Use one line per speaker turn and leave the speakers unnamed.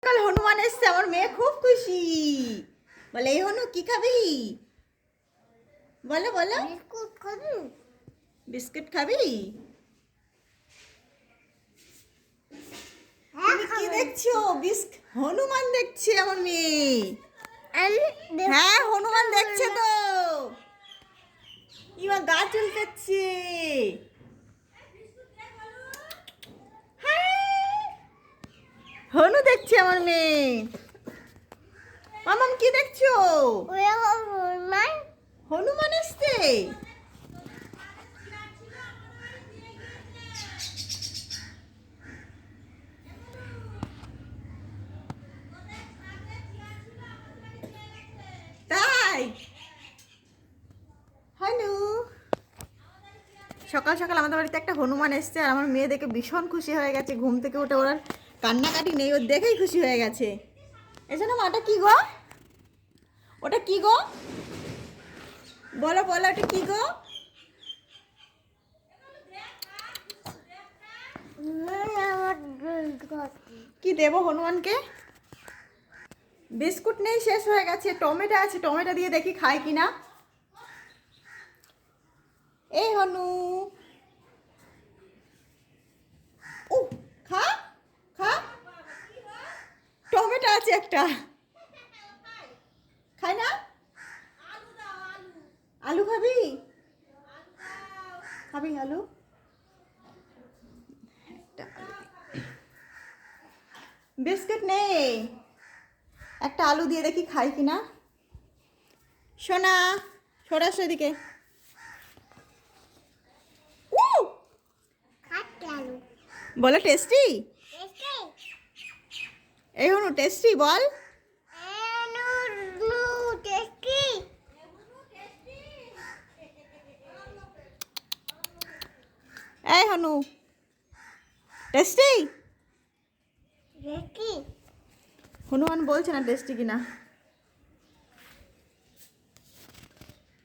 কাল হনুমান এসছে, আমার মেয়ে খুব খুশি। বলে এই হনু কি খাবি? বলো বলো।
বিস্কুট খাবি?
বিস্কুট খাবি? তুমি কি দেখছো? হনুমান দেখছে আমার মেয়ে। হ্যাঁ হনুমান দেখছে তো। ইমা গা চুলকাচ্ছে। হনু দেখছে আমার মেয়ে। মামাম কি দেখছো? হনুমান এসছে। তাই হনু সকাল সকাল আমাদের বাড়িতে একটা হনুমান এসছে, আর আমার মেয়ে দেখে ভীষণ খুশি হয়ে গেছে। ঘুম থেকে উঠে ওর আর কান্নাকাটি নেই, ওর দেখেই খুশি হয়ে গেছে। এসো না, ওটা কি গো? ওটা কি গো? বলো বলো, ওটা কি গো? কি দেবো হনুমানকে? বিস্কুট নেই, শেষ হয়ে গেছে। টমেটো আছে, টমেটো দিয়ে দেখি খায় কিনা। এই হনু, ও খা খা, টমেটো আছে একটা, খাই না? আলু খাবি? খাবি আলু? বিস্কুট নেই, একটা আলু দিয়ে দেখি খাই কিনা। সোনা সরাস এদিকে। বলো টেস্টি? এই হনু টেস্টি বল। এই হনু টেস্টি? হনুমান বলছে না টেস্টি কিনা।